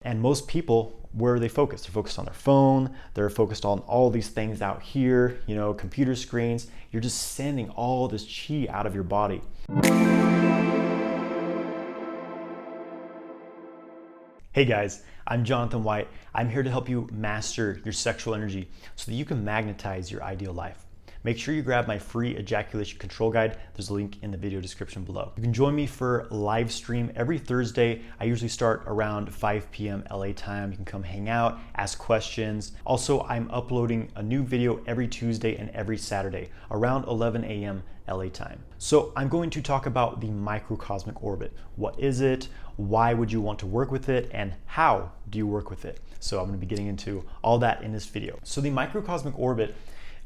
And most people, where are they focused? They're focused on their phone, they're focused on all these things out here, you know, computer screens. You're just sending all this chi out of your body. Hey guys, I'm Jonathan White. I'm here to help you master your sexual energy so that you can magnetize your ideal life. Make sure you grab my free ejaculation control guide. There's a link in the video description below. You can join me for live stream every Thursday. I usually start around 5 p.m. LA time. You can come hang out, ask questions. Also, I'm uploading a new video every Tuesday and every Saturday around 11 a.m. LA time. So I'm going to talk about the microcosmic orbit. What is it? Why would you want to work with it? And how do you work with it? So I'm going to be getting into all that in this video. So the microcosmic orbit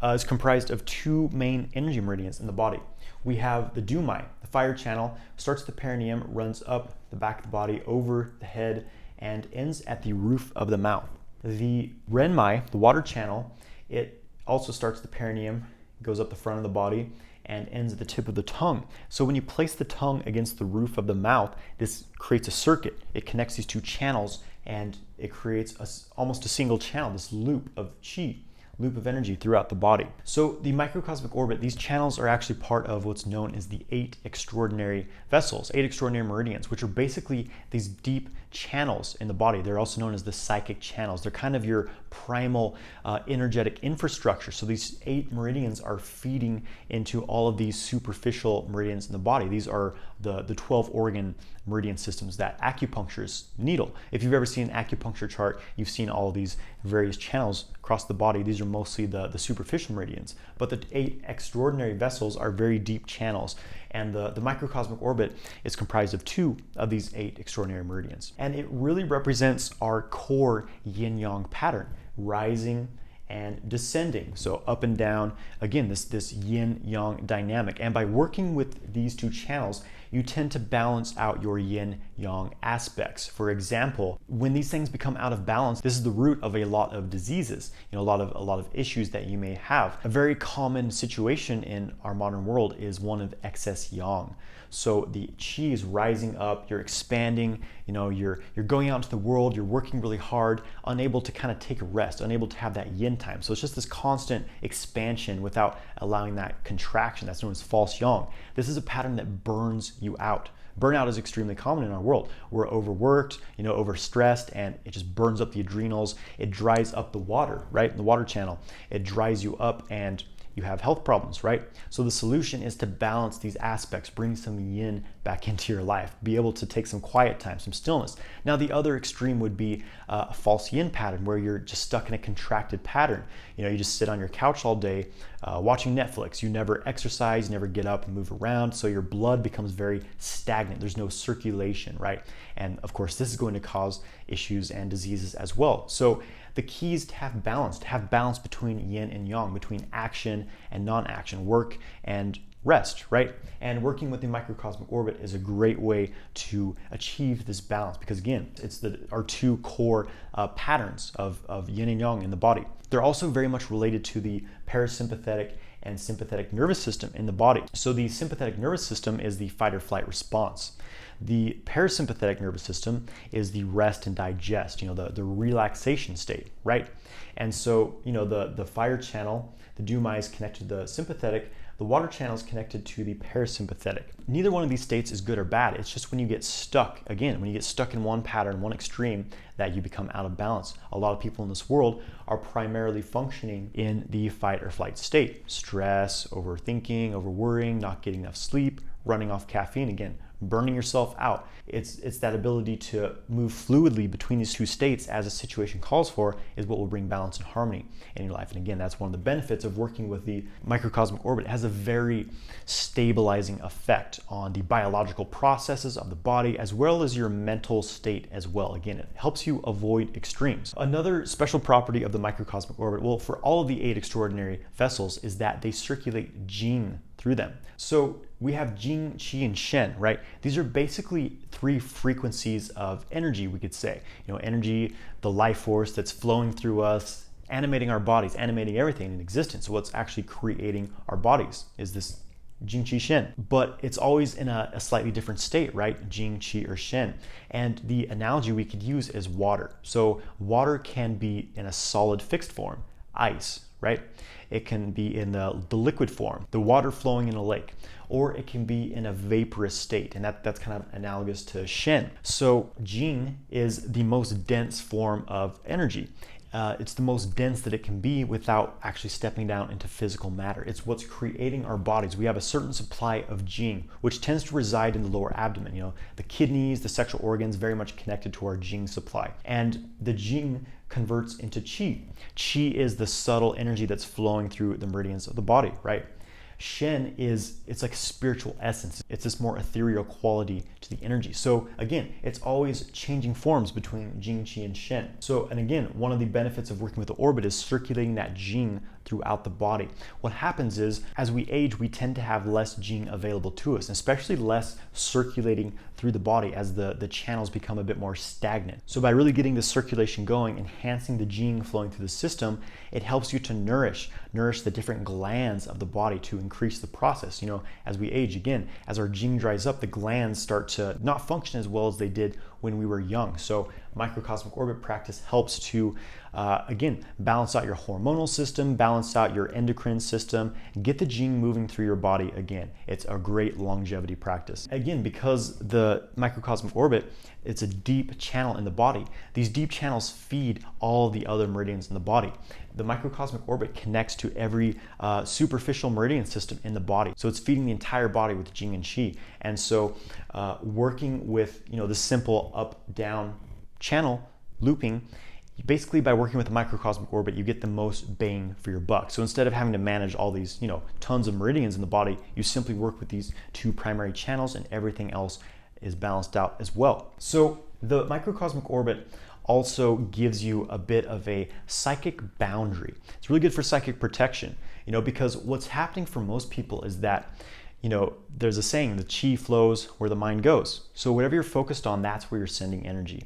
is comprised of two main energy meridians in the body. We have the Mai, the fire channel, starts at the perineum, runs up the back of the body, over the head, and ends at the roof of the mouth. The Ren Mai, the water channel, it also starts at the perineum, goes up the front of the body, and ends at the tip of the tongue. So when you place the tongue against the roof of the mouth, this creates a circuit. It connects these two channels, and it creates almost a single channel, this loop of chi, loop of energy throughout the body. So the microcosmic orbit, these channels are actually part of what's known as the 8 extraordinary vessels, 8 extraordinary meridians, which are basically these deep channels in the body. They're also known as the psychic channels. They're kind of your primal energetic infrastructure. So these 8 meridians are feeding into all of these superficial meridians in the body. These are the 12 organ meridian systems that acupuncturists needle. If you've ever seen an acupuncture chart, you've seen all of these various channels across the body. These are mostly the superficial meridians, but the 8 extraordinary vessels are very deep channels. And the microcosmic orbit is comprised of 2 of these 8 extraordinary meridians. And it really represents our core yin-yang pattern, rising and descending, so up and down. Again, this yin-yang dynamic. And by working with these 2 channels, you tend to balance out your yin-yang aspects. For example, when these things become out of balance, this is the root of a lot of diseases, a lot of issues that you may have. A very common situation in our modern world is one of excess yang. So the chi is rising up, you're expanding, you're going out into the world, you're working really hard, unable to kind of take a rest, unable to have that yin time. So it's just this constant expansion without allowing that contraction. That's known as false yang. This is a pattern that burns you out. Burnout is extremely common in our world. We're overworked, overstressed, and it just burns up the adrenals. It dries up the water, right? The water channel. It dries you up and you have health problems, right? So the solution is to balance these aspects, bring some yin back into your life, be able to take some quiet time, some stillness. Now the other extreme would be a false yin pattern where you're just stuck in a contracted pattern. You just sit on your couch all day watching Netflix. You never exercise, you never get up and move around, so your blood becomes very stagnant. There's no circulation, right? And of course, this is going to cause issues and diseases as well. So the key is to have balance between yin and yang, between action and non-action, work and rest, right? And working with the microcosmic orbit is a great way to achieve this balance because again, it's our 2 core patterns of yin and yang in the body. They're also very much related to the parasympathetic and sympathetic nervous system in the body. So the sympathetic nervous system is the fight or flight response. The parasympathetic nervous system is the rest and digest, the relaxation state, right? And so, the fire channel, the Mai is connected to the sympathetic, the water channel is connected to the parasympathetic. Neither one of these states is good or bad. It's just when you get stuck, again, when you get stuck in one pattern, one extreme, that you become out of balance. A lot of people in this world are primarily functioning in the fight or flight state. Stress, overthinking, overworrying, not getting enough sleep, running off caffeine, again, burning yourself out. It's that ability to move fluidly between these 2 states as a situation calls for is what will bring balance and harmony in your life. And again, that's one of the benefits of working with the microcosmic orbit. It has a very stabilizing effect on the biological processes of the body as well as your mental state as well. Again, it helps you avoid extremes. Another special property of the microcosmic orbit, well, for all of the 8 extraordinary vessels, is that they circulate jing through them. So we have jing, qi, and shen, right? These are basically 3 frequencies of energy, we could say. Energy, the life force that's flowing through us, animating our bodies, animating everything in existence. So what's actually creating our bodies is this jing, qi, shen, but it's always in a slightly different state, right? Jing, qi, or shen. And the analogy we could use is water. So water can be in a solid fixed form, ice, right? It can be in the liquid form, the water flowing in a lake, or it can be in a vaporous state, and that's kind of analogous to shen. So jing is the most dense form of energy. It's the most dense that it can be without actually stepping down into physical matter. It's what's creating our bodies. We have a certain supply of jing, which tends to reside in the lower abdomen. You know, the kidneys, the sexual organs, very much connected to our jing supply. And the jing converts into qi. Qi is the subtle energy that's flowing through the meridians of the body, right? Shen it's like spiritual essence. It's this more ethereal quality to the energy. So again, it's always changing forms between jing, qi, and shen. So, and again, one of the benefits of working with the orbit is circulating that jing throughout the body. What happens is, as we age, we tend to have less jing available to us, especially less circulating through the body as the channels become a bit more stagnant. So by really getting the circulation going, enhancing the jing flowing through the system, it helps you to nourish the different glands of the body to increase the process. You know, as we age, again, as our jing dries up, the glands start to not function as well as they did when we were young. So microcosmic orbit practice helps to, again, balance out your hormonal system, balance out your endocrine system, get the jing moving through your body again. It's a great longevity practice. Again, because the microcosmic orbit, it's a deep channel in the body. These deep channels feed all the other meridians in the body. The microcosmic orbit connects to every superficial meridian system in the body. So it's feeding the entire body with jing and qi. And so working with, you know, the simple up-down channel looping, basically by working with the microcosmic orbit, you get the most bang for your buck. So instead of having to manage all these, you know, tons of meridians in the body, you simply work with these two primary channels and everything else is balanced out as well. So the microcosmic orbit also gives you a bit of a psychic boundary. It's really good for psychic protection, you know, because what's happening for most people is that, you know, there's a saying, the chi flows where the mind goes. So whatever you're focused on, that's where you're sending energy.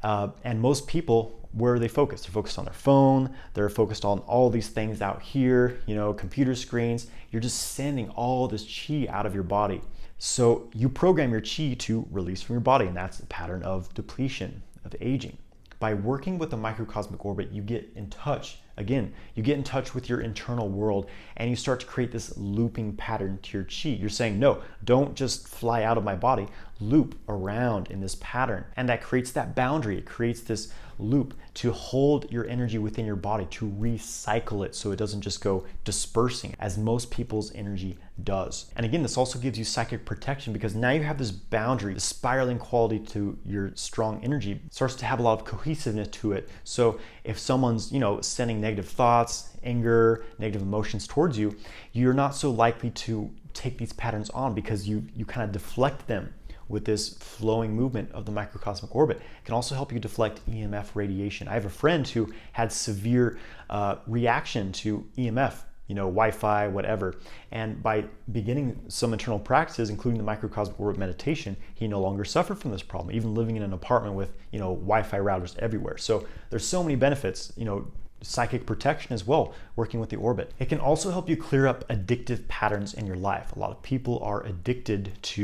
And most people, where are they focused? They're focused on their phone, they're focused on all these things out here, you know, computer screens. You're just sending all this chi out of your body. So you program your chi to release from your body, and that's a pattern of depletion, of aging. By working with the microcosmic orbit, you get in touch. Again, you get in touch with your internal world and you start to create this looping pattern to your chi. You're saying, no, don't just fly out of my body, loop around in this pattern. And that creates that boundary. It creates this loop to hold your energy within your body, to recycle it so it doesn't just go dispersing as most people's energy does. And again, this also gives you psychic protection because now you have this boundary, the spiraling quality to your strong energy. It starts to have a lot of cohesiveness to it. So if someone's, you know, sending negative thoughts, anger, negative emotions towards you, you're not so likely to take these patterns on because you kind of deflect them with this flowing movement of the microcosmic orbit. It can also help you deflect EMF radiation. I have a friend who had severe reaction to EMF, you know, Wi-Fi, whatever. And by beginning some internal practices, including the microcosmic orbit meditation, he no longer suffered from this problem, even living in an apartment with, you know, Wi-Fi routers everywhere. So there's so many benefits, you know, psychic protection as well, working with the orbit. It can also help you clear up addictive patterns in your life. A lot of people are addicted to,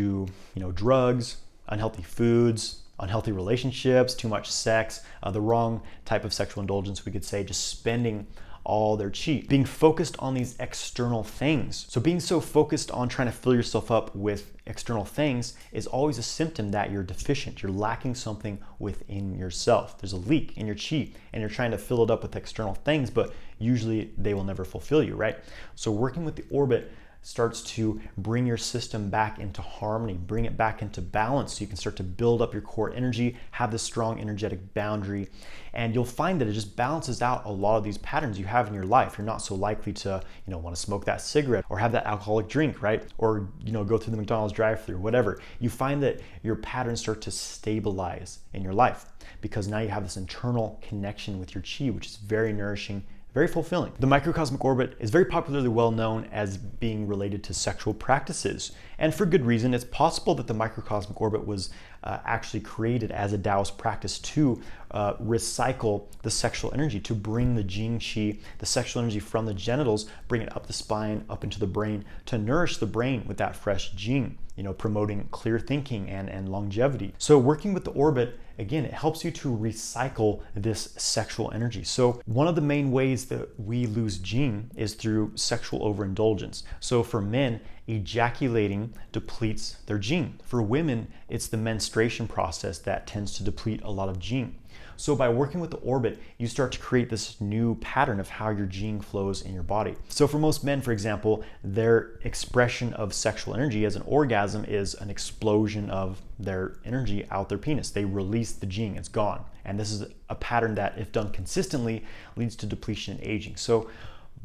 you know, drugs, unhealthy foods, unhealthy relationships, too much sex, the wrong type of sexual indulgence, we could say, just spending all their chi, being focused on these external things. So being so focused on trying to fill yourself up with external things is always a symptom that you're deficient. You're lacking something within yourself. There's a leak in your chi and you're trying to fill it up with external things, but usually they will never fulfill you, right? So working with the orbit starts to bring your system back into harmony, bring it back into balance so you can start to build up your core energy, have this strong energetic boundary, and you'll find that it just balances out a lot of these patterns you have in your life. You're not so likely to, you know, want to smoke that cigarette or have that alcoholic drink, right? Or, you know, go through the McDonald's drive-thru, whatever. You find that your patterns start to stabilize in your life because now you have this internal connection with your chi, which is very nourishing, very fulfilling. The microcosmic orbit is very popularly well known as being related to sexual practices. And for good reason. It's possible that the microcosmic orbit was actually created as a Taoist practice to recycle the sexual energy, to bring the jing qi, the sexual energy from the genitals, bring it up the spine, up into the brain, to nourish the brain with that fresh jing, promoting clear thinking and longevity. So working with the orbit, again, it helps you to recycle this sexual energy. So one of the main ways that we lose jing is through sexual overindulgence. So for men, ejaculating depletes their jing. For women, it's the menstruation process that tends to deplete a lot of jing. So by working with the orbit, you start to create this new pattern of how your jing flows in your body. So for most men, for example, their expression of sexual energy as an orgasm is an explosion of their energy out their penis. They release the jing, it's gone. And this is a pattern that, if done consistently, leads to depletion and aging. So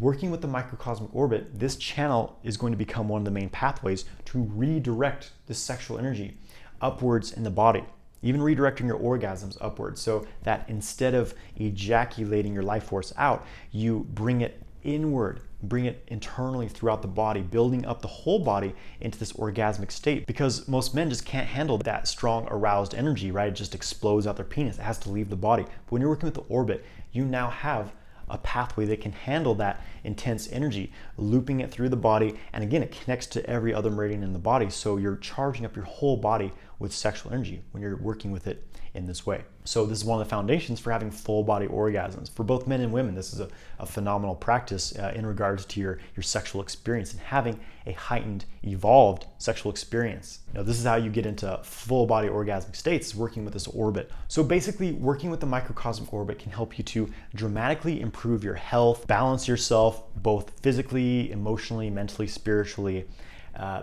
working with the microcosmic orbit, this channel is going to become one of the main pathways to redirect the sexual energy upwards in the body, even redirecting your orgasms upwards, so that instead of ejaculating your life force out, you bring it inward, bring it internally throughout the body, building up the whole body into this orgasmic state. Because most men just can't handle that strong aroused energy, right? It just explodes out their penis. It has to leave the body. But when you're working with the orbit, you now have a pathway that can handle that intense energy, looping it through the body. And again, it connects to every other meridian in the body. So you're charging up your whole body with sexual energy when you're working with it in this way. So this is one of the foundations for having full body orgasms. For both men and women, this is a phenomenal practice in regards to your sexual experience and having a heightened, evolved sexual experience. This is how you get into full body orgasmic states, working with this orbit. So basically, working with the microcosmic orbit can help you to dramatically improve your health, balance yourself both physically, emotionally, mentally, spiritually,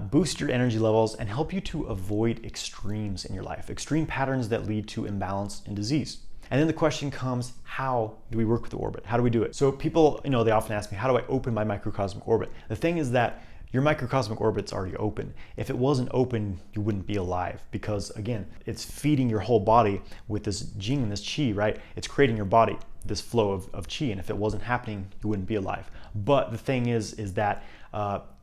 boost your energy levels, and help you to avoid extremes in your life, extreme patterns that lead to imbalance and disease. And then the question comes, how do we work with the orbit? How do we do it? So people, they often ask me, how do I open my microcosmic orbit? The thing is that your microcosmic orbit's already open. If it wasn't open, you wouldn't be alive, because again, it's feeding your whole body with this jing and this qi, right? It's creating your body, this flow of qi, and if it wasn't happening, you wouldn't be alive. But the thing is that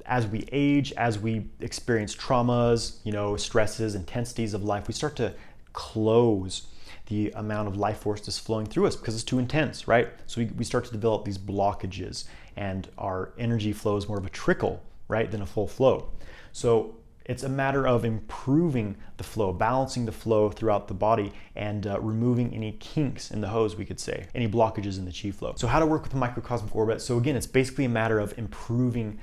as we age, as we experience traumas, stresses, intensities of life, we start to close the amount of life force that's flowing through us because it's too intense, right? So we start to develop these blockages, and our energy flows more of a trickle, right, than a full flow. So it's a matter of improving the flow, balancing the flow throughout the body, and removing any kinks in the hose, we could say, any blockages in the chi flow. So how to work with the microcosmic orbit? So again, it's basically a matter of improving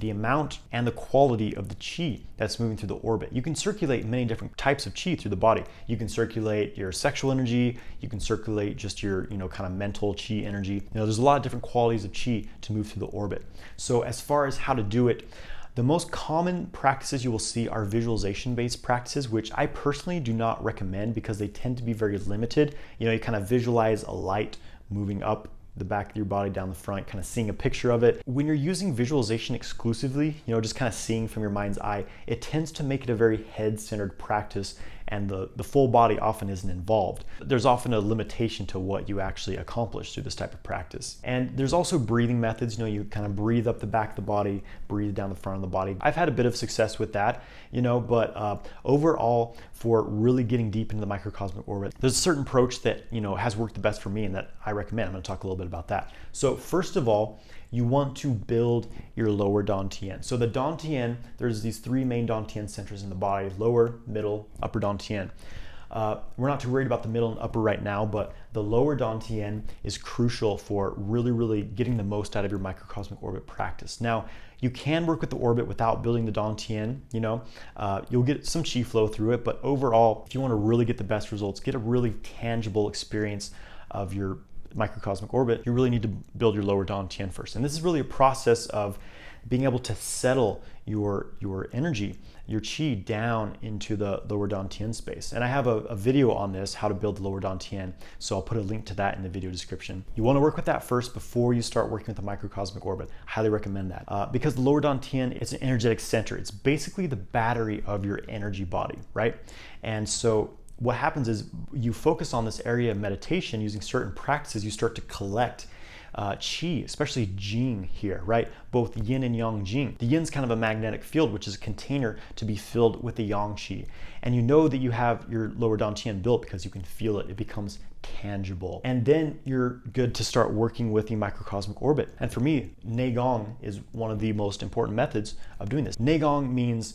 the amount and the quality of the chi that's moving through the orbit. You can circulate many different types of chi through the body. You can circulate your sexual energy, you can circulate just your kind of mental chi energy. There's a lot of different qualities of chi to move through the orbit. So as far as how to do it, the most common practices you will see are visualization-based practices, which I personally do not recommend because they tend to be very limited. You kind of visualize a light moving up the back of your body, down the front, kind of seeing a picture of it. When you're using visualization exclusively, just kind of seeing from your mind's eye, it tends to make it a very head-centered practice, and the full body often isn't involved. There's often a limitation to what you actually accomplish through this type of practice. And there's also breathing methods. You kind of breathe up the back of the body, breathe down the front of the body. I've had a bit of success with that, but overall, for really getting deep into the microcosmic orbit, there's a certain approach that, has worked the best for me and that I recommend. I'm gonna talk a little bit about that. So first of all, you want to build your lower dantien. So the dantien, there's these three main dantien centers in the body: lower, middle, upper dantien. We're not too worried about the middle and upper right now, but the lower dantien is crucial for really getting the most out of your microcosmic orbit practice. Now, you can work with the orbit without building the dantien, you'll get some chi flow through it, but overall, if you want to really get the best results, get a really tangible experience of your microcosmic orbit, you really need to build your lower dantien first. And this is really a process of being able to settle your energy, your chi, down into the lower dantien space. And I have a video on this, how to build the lower dantien, so I'll put a link to that in the video description. You want to work with that first before you start working with the microcosmic orbit. Highly recommend that. Because the lower dantien is an energetic center. It's basically the battery of your energy body, right? And so what happens is you focus on this area of meditation using certain practices, you start to collect qi, especially jing here, right? Both yin and yang jing. The yin's kind of a magnetic field, which is a container to be filled with the yang qi. And you know that you have your lower dantien built because you can feel it. It becomes tangible. And then you're good to start working with the microcosmic orbit. And for me, Naegong is one of the most important methods of doing this. Naegong means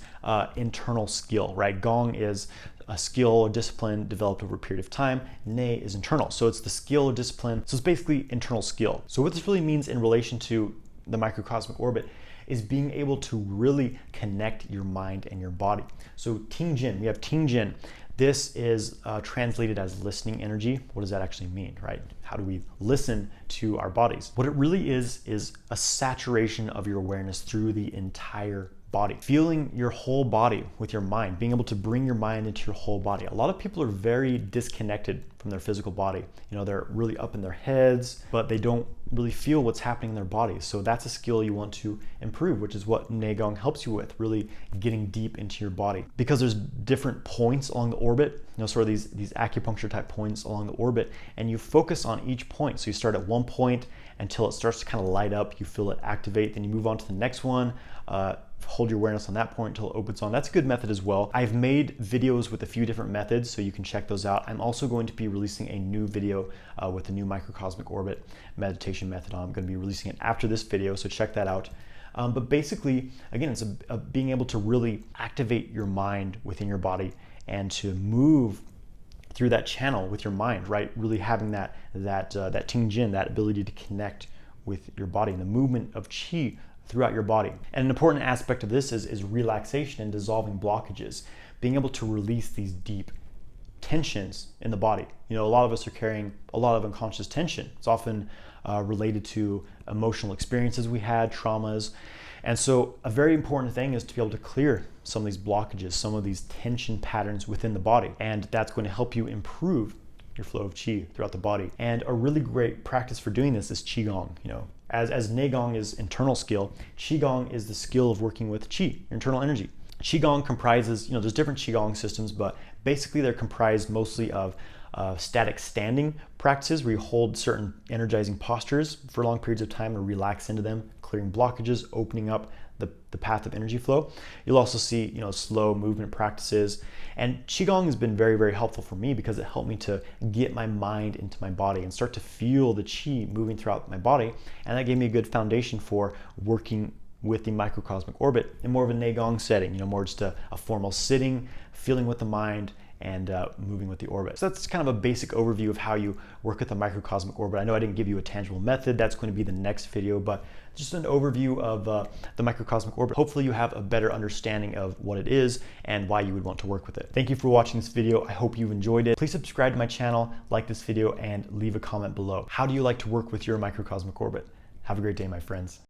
internal skill, right? Gong is a skill or discipline developed over a period of time. Ne is internal. So it's the skill or discipline. So it's basically internal skill. So what this really means in relation to the microcosmic orbit is being able to really connect your mind and your body. So Tingjin, we have Tingjin. This is translated as listening energy. What does that actually mean, right? How do we listen to our bodies? What it really is a saturation of your awareness through the entire body. Feeling your whole body with your mind, being able to bring your mind into your whole body. A lot of people are very disconnected from their physical body. You know, they're really up in their heads, but they don't really feel what's happening in their bodies. So that's a skill you want to improve, which is what Naegong helps you with, really getting deep into your body. Because there's different points along the orbit, you know, sort of these acupuncture type points along the orbit, and you focus on each point. So you start at one point until it starts to kind of light up, you feel it activate, then you move on to the next one, hold your awareness on that point until it opens on. That's a good method as well. I've made videos with a few different methods, so you can check those out. I'm also going to be releasing a new video with the new microcosmic orbit meditation method. I'm going to be releasing it after this video, so check that out. But basically, again, it's being able to really activate your mind within your body and to move through that channel with your mind, right? Really having that Tingjin, that ability to connect with your body and the movement of qi throughout your body. And an important aspect of this is relaxation and dissolving blockages, being able to release these deep tensions in the body. You know, a lot of us are carrying a lot of unconscious tension. It's often related to emotional experiences we had, traumas. And so a very important thing is to be able to clear some of these blockages, some of these tension patterns within the body. And that's going to help you improve your flow of qi throughout the body. And a really great practice for doing this is qigong. You know, as Naegong is internal skill, qigong is the skill of working with qi, your internal energy. Qigong comprises, you know, there's different qigong systems, but basically they're comprised mostly of static standing practices where you hold certain energizing postures for long periods of time and relax into them, clearing blockages, opening up the path of energy flow. You'll also see, you know, slow movement practices. And Qigong has been very, very helpful for me because it helped me to get my mind into my body and start to feel the qi moving throughout my body. And that gave me a good foundation for working with the microcosmic orbit in more of a Naegong setting, you know, more just a formal sitting, feeling with the mind, and moving with the orbit. So that's kind of a basic overview of how you work with the microcosmic orbit. I know I didn't give you a tangible method. That's going to be the next video, but just an overview of the microcosmic orbit. Hopefully you have a better understanding of what it is and why you would want to work with it. Thank you for watching this video. I hope you've enjoyed it. Please subscribe to my channel, like this video, and leave a comment below. How do you like to work with your microcosmic orbit? Have a great day, my friends.